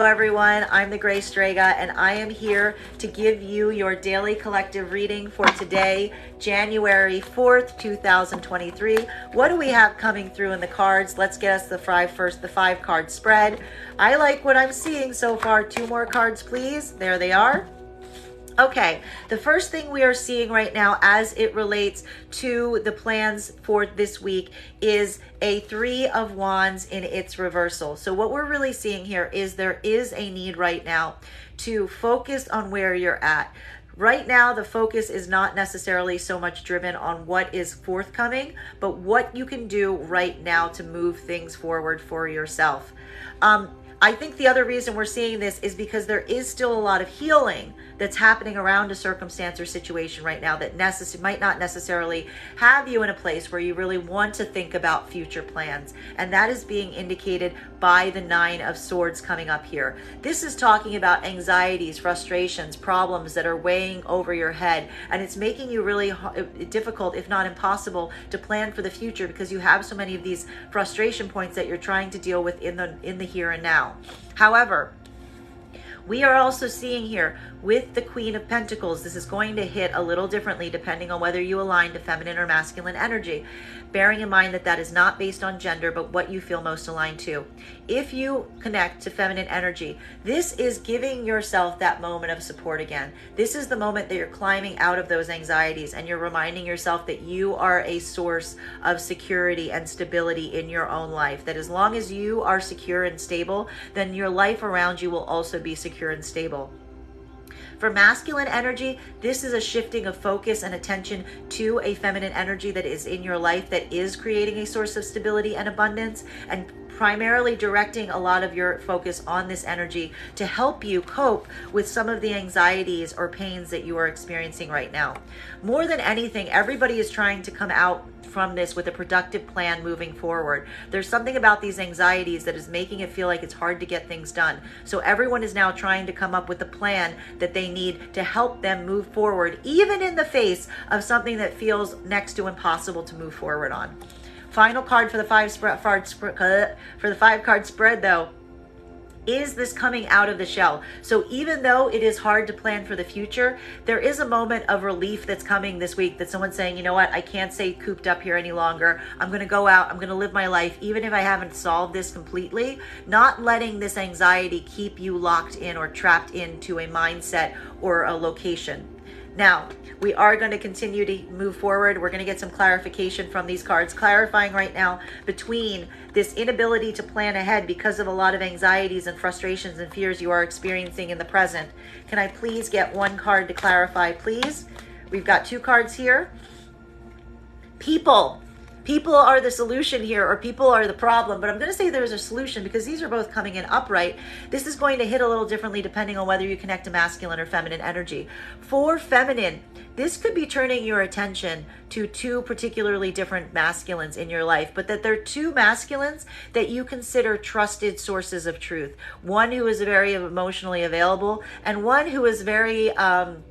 Hello everyone, I'm the Gray Strega and I am here to give you your daily collective reading for today, January 4th, 2023. What do we have coming through in the cards? Let's get us the five card spread. I like what I'm seeing so far. 2 more cards, please. There they are. Okay, the first thing we are seeing right now as it relates to the plans for this week is a 3 of Wands in its reversal. So what we're really seeing here is there is a need right now to focus on where you're at. Right now, the focus is not necessarily so much driven on what is forthcoming, but what you can do right now to move things forward for yourself. I think the other reason we're seeing this is because there is still a lot of healing that's happening around a circumstance or situation right now that might not necessarily have you in a place where you really want to think about future plans. And that is being indicated by the 9 of Swords coming up here. This is talking about anxieties, frustrations, problems that are weighing over your head. And it's making you really difficult, if not impossible, to plan for the future because you have so many of these frustration points that you're trying to deal with in the here and now. However, we are also seeing here with the Queen of Pentacles, this is going to hit a little differently depending on whether you align to feminine or masculine energy, bearing in mind that that is not based on gender, but what you feel most aligned to. If you connect to feminine energy, this is giving yourself that moment of support again. This is the moment that you're climbing out of those anxieties and you're reminding yourself that you are a source of security and stability in your own life. That as long as you are secure and stable, then your life around you will also be secure and stable. For masculine energy, this is a shifting of focus and attention to a feminine energy that is in your life that is creating a source of stability and abundance, and primarily directing a lot of your focus on this energy to help you cope with some of the anxieties or pains that you are experiencing right now. More than anything, everybody is trying to come out from this with a productive plan moving forward. There's something about these anxieties that is making it feel like it's hard to get things done. So everyone is now trying to come up with a plan that they need to help them move forward, even in the face of something that feels next to impossible to move forward on. Final card for the 5-card spread, though, is this coming out of the shell. So even though it is hard to plan for the future, there is a moment of relief that's coming this week that someone's saying, you know what, I can't stay cooped up here any longer. I'm going to go out. I'm going to live my life, even if I haven't solved this completely, not letting this anxiety keep you locked in or trapped into a mindset or a location. Now, we are going to continue to move forward. We're going to get some clarification from these cards, clarifying right now between this inability to plan ahead because of a lot of anxieties and frustrations and fears you are experiencing in the present. Can I please get 1 card to clarify, please? We've got 2 cards here. People. People are the solution here, or people are the problem, but I'm going to say there's a solution because these are both coming in upright. This is going to hit a little differently depending on whether you connect to masculine or feminine energy. For feminine, this could be turning your attention to 2 particularly different masculines in your life, but that they're 2 masculines that you consider trusted sources of truth. One who is very emotionally available and one who is very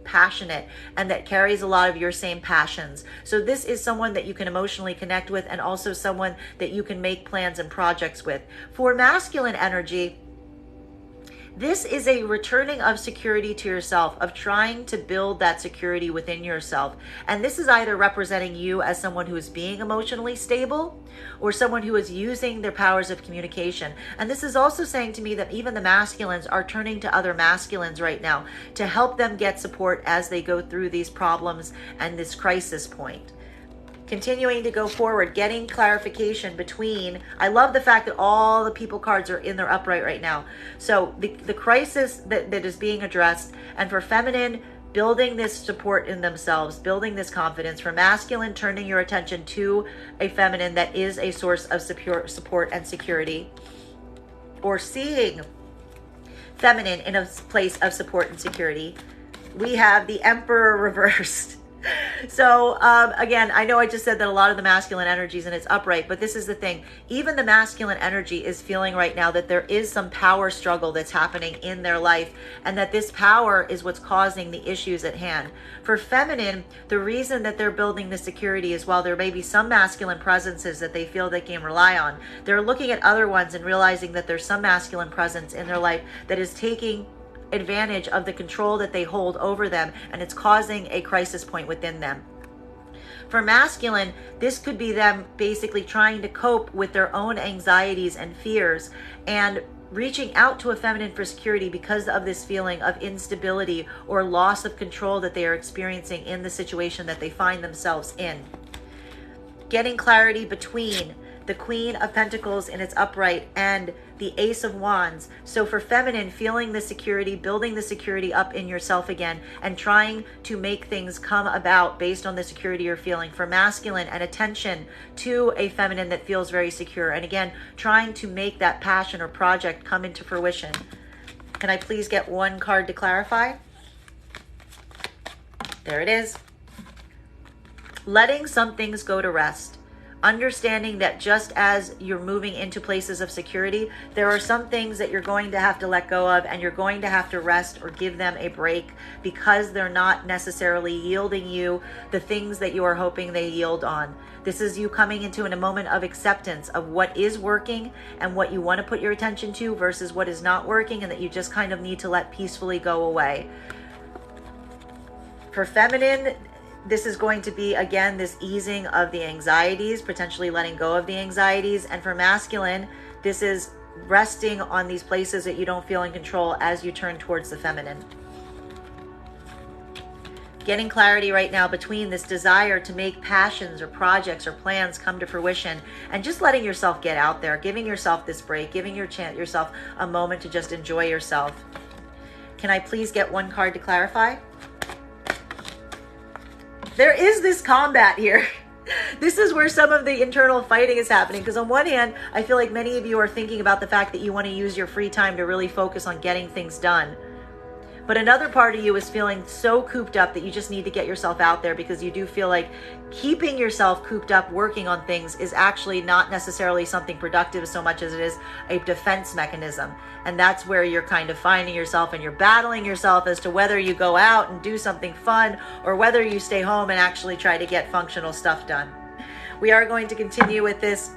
passionate and that carries a lot of your same passions. So this is someone that you can emotionally connect with and also someone that you can make plans and projects with. For masculine energy, this is a returning of security to yourself, of trying to build that security within yourself. And this is either representing you as someone who is being emotionally stable or someone who is using their powers of communication. And this is also saying to me that even the masculines are turning to other masculines right now to help them get support as they go through these problems and this crisis point. Continuing to go forward, getting clarification between, I love the fact that all the people cards are in their upright right now. So the crisis that is being addressed, and for feminine, building this support in themselves, building this confidence. For masculine, turning your attention to a feminine that is a source of support and security, or seeing feminine in a place of support and security. We have the Emperor reversed. So again, I know I just said that a lot of the masculine energies and it's upright, but this is the thing. Even the masculine energy is feeling right now that there is some power struggle that's happening in their life, and that this power is what's causing the issues at hand. For feminine, the reason that they're building this security is while there may be some masculine presences that they feel they can rely on, they're looking at other ones and realizing that there's some masculine presence in their life that is taking advantage of the control that they hold over them, and it's causing a crisis point within them. For masculine, this could be them basically trying to cope with their own anxieties and fears and reaching out to a feminine for security because of this feeling of instability or loss of control that they are experiencing in the situation that they find themselves in. Getting clarity between the Queen of Pentacles in its upright and the Ace of Wands. So for feminine, feeling the security, building the security up in yourself again, and trying to make things come about based on the security you're feeling. For masculine, an attention to a feminine that feels very secure. And again, trying to make that passion or project come into fruition. Can I please get one card to clarify? There it is. Letting some things go to rest. Understanding that just as you're moving into places of security, there are some things that you're going to have to let go of, and you're going to have to rest or give them a break because they're not necessarily yielding you the things that you are hoping they yield on. This is you coming into a moment of acceptance of what is working and what you want to put your attention to versus what is not working, and that you just kind of need to let peacefully go away. For feminine, this is going to be, again, this easing of the anxieties, potentially letting go of the anxieties. And for masculine, this is resting on these places that you don't feel in control as you turn towards the feminine. Getting clarity right now between this desire to make passions or projects or plans come to fruition, and just letting yourself get out there, giving yourself this break, giving yourself a moment to just enjoy yourself. Can I please get one card to clarify? There is this combat here. This is where some of the internal fighting is happening, because on one hand, I feel like many of you are thinking about the fact that you want to use your free time to really focus on getting things done. But another part of you is feeling so cooped up that you just need to get yourself out there, because you do feel like keeping yourself cooped up working on things is actually not necessarily something productive so much as it is a defense mechanism. And that's where you're kind of finding yourself, and you're battling yourself as to whether you go out and do something fun or whether you stay home and actually try to get functional stuff done. We are going to continue with this.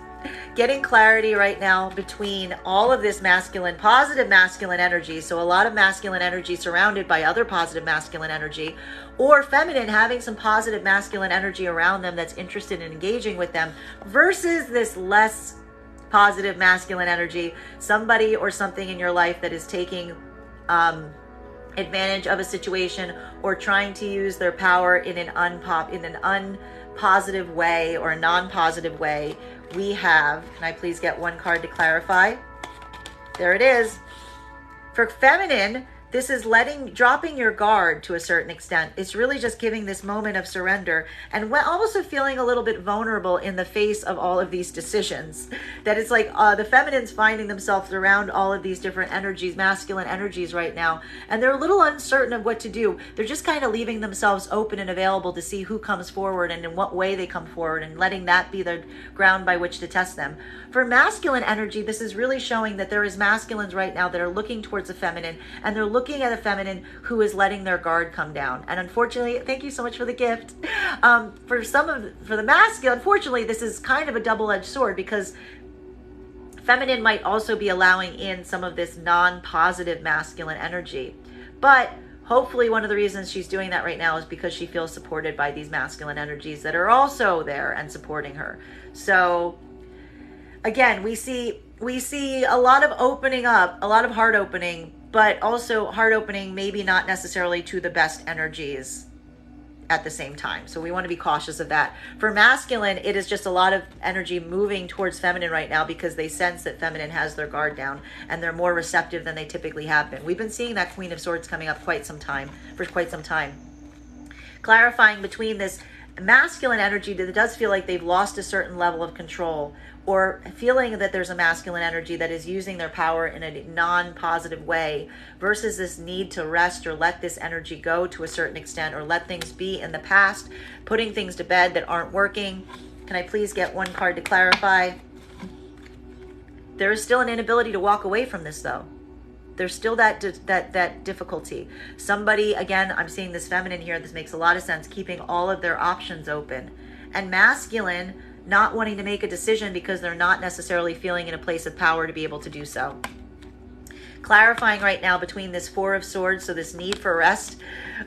Getting clarity right now between all of this masculine, positive masculine energy. So a lot of masculine energy surrounded by other positive masculine energy, or feminine having some positive masculine energy around them that's interested in engaging with them, versus this less positive masculine energy, somebody or something in your life that is taking advantage of a situation or trying to use their power in an unpositive way or a non-positive way. We have, can I please get one card to clarify? There it is. For feminine, this is dropping your guard to a certain extent. It's really just giving this moment of surrender, and also feeling a little bit vulnerable in the face of all of these decisions. That it's like the feminine's finding themselves around all of these different energies, masculine energies right now, and they're a little uncertain of what to do. They're just kind of leaving themselves open and available to see who comes forward and in what way they come forward, and letting that be the ground by which to test them. For masculine energy, this is really showing that there is masculines right now that are looking towards the feminine, and they're looking at a feminine who is letting their guard come down. And unfortunately, thank you so much for the gift. For the masculine, unfortunately, this is kind of a double-edged sword, because feminine might also be allowing in some of this non-positive masculine energy. But hopefully one of the reasons she's doing that right now is because she feels supported by these masculine energies that are also there and supporting her. So again, we see a lot of opening up, a lot of heart opening, but also heart opening maybe not necessarily to the best energies at the same time. So we want to be cautious of that. For masculine, it is just a lot of energy moving towards feminine right now, because they sense that feminine has their guard down and they're more receptive than they typically have been. We've been seeing that Queen of Swords coming up for quite some time. Clarifying between this Masculine energy that does feel like they've lost a certain level of control, or feeling that there's a masculine energy that is using their power in a non-positive way, versus this need to rest or let this energy go to a certain extent, or let things be in the past, putting things to bed that aren't working. Can I please get one card to clarify? There is still an inability to walk away from this, though. There's still that difficulty. Somebody, again, I'm seeing this feminine here, this makes a lot of sense, keeping all of their options open. And masculine, not wanting to make a decision because they're not necessarily feeling in a place of power to be able to do so. Clarifying right now between this Four of Swords, so this need for rest,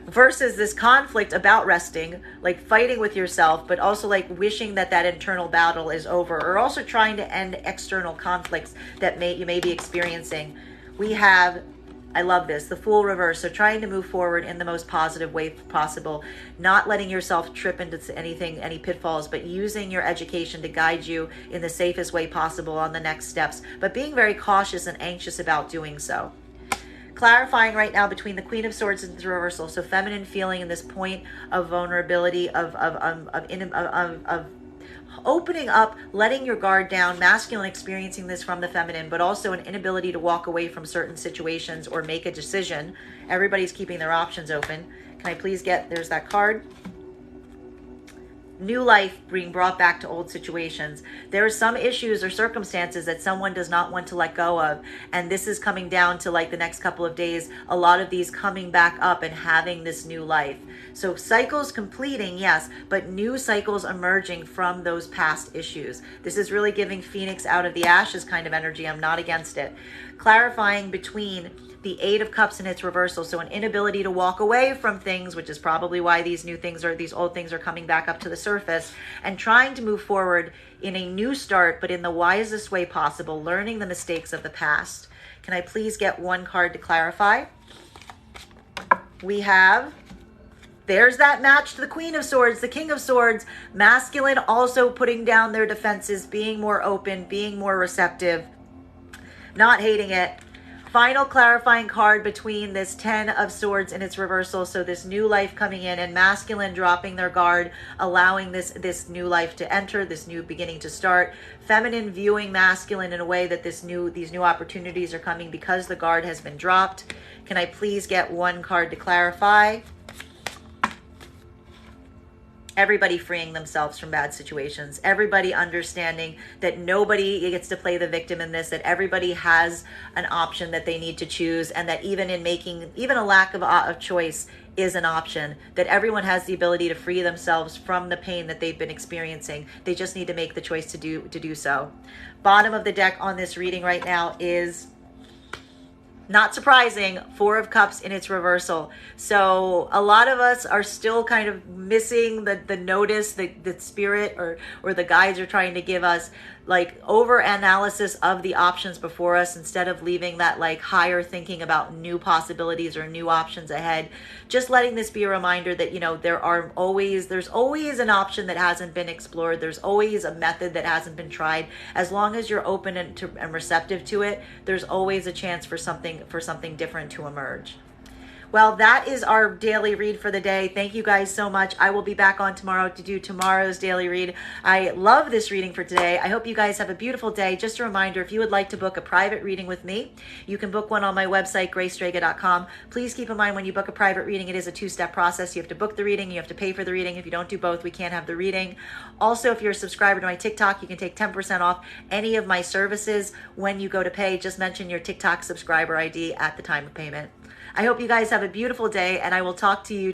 versus this conflict about resting, like fighting with yourself, but also like wishing that that internal battle is over, or also trying to end external conflicts that you may be experiencing. We have, I love this, the Fool reverse. So trying to move forward in the most positive way possible, not letting yourself trip into anything, any pitfalls, but using your education to guide you in the safest way possible on the next steps, but being very cautious and anxious about doing so. Clarifying right now between the Queen of Swords and the reversal. So feminine feeling in this point of vulnerability, of opening up, letting your guard down, masculine experiencing this from the feminine, but also an inability to walk away from certain situations or make a decision. Everybody's keeping their options open. Can I please get, there's that card. New life being brought back to old situations. There are some issues or circumstances that someone does not want to let go of. And this is coming down to like the next couple of days, a lot of these coming back up and having this new life. So cycles completing, yes, but new cycles emerging from those past issues. This is really giving Phoenix out of the ashes kind of energy. I'm not against it. Clarifying between the Eight of Cups and its reversal. So an inability to walk away from things, which is probably why these new things or these old things are coming back up to the surface, and trying to move forward in a new start, but in the wisest way possible, learning the mistakes of the past. Can I please get one card to clarify? We have, there's that match to the Queen of Swords, the King of Swords, masculine also putting down their defenses, being more open, being more receptive, not hating it. Final clarifying card between this 10 of Swords and its reversal. So this new life coming in and masculine dropping their guard, allowing this new life to enter, this new beginning to start. Feminine viewing masculine in a way that these new opportunities are coming because the guard has been dropped. Can I please get one card to clarify? Everybody freeing themselves from bad situations, everybody understanding that nobody gets to play the victim in this, that everybody has an option that they need to choose, and that even in making, even a lack of choice is an option, that everyone has the ability to free themselves from the pain that they've been experiencing. They just need to make the choice to do so. Bottom of the deck on this reading right now is, not surprising, Four of Cups in its reversal. So a lot of us are still kind of missing the notice, the spirit or the guides are trying to give us, like over analysis of the options before us instead of leaving that like higher thinking about new possibilities or new options ahead. Just letting this be a reminder that, you know, there's always an option that hasn't been explored. There's always a method that hasn't been tried. As long as you're open and receptive to it, there's always a chance for something different to emerge. Well, that is our daily read for the day. Thank you guys so much. I will be back on tomorrow to do tomorrow's daily read. I love this reading for today. I hope you guys have a beautiful day. Just a reminder, if you would like to book a private reading with me, you can book one on my website, Strega.com. Please keep in mind when you book a private reading, it is a two-step process. You have to book the reading, you have to pay for the reading. If you don't do both, we can't have the reading. Also, if you're a subscriber to my TikTok, you can take 10% off any of my services when you go to pay. Just mention your TikTok subscriber ID at the time of payment. I hope you guys have a beautiful day, and I will talk to you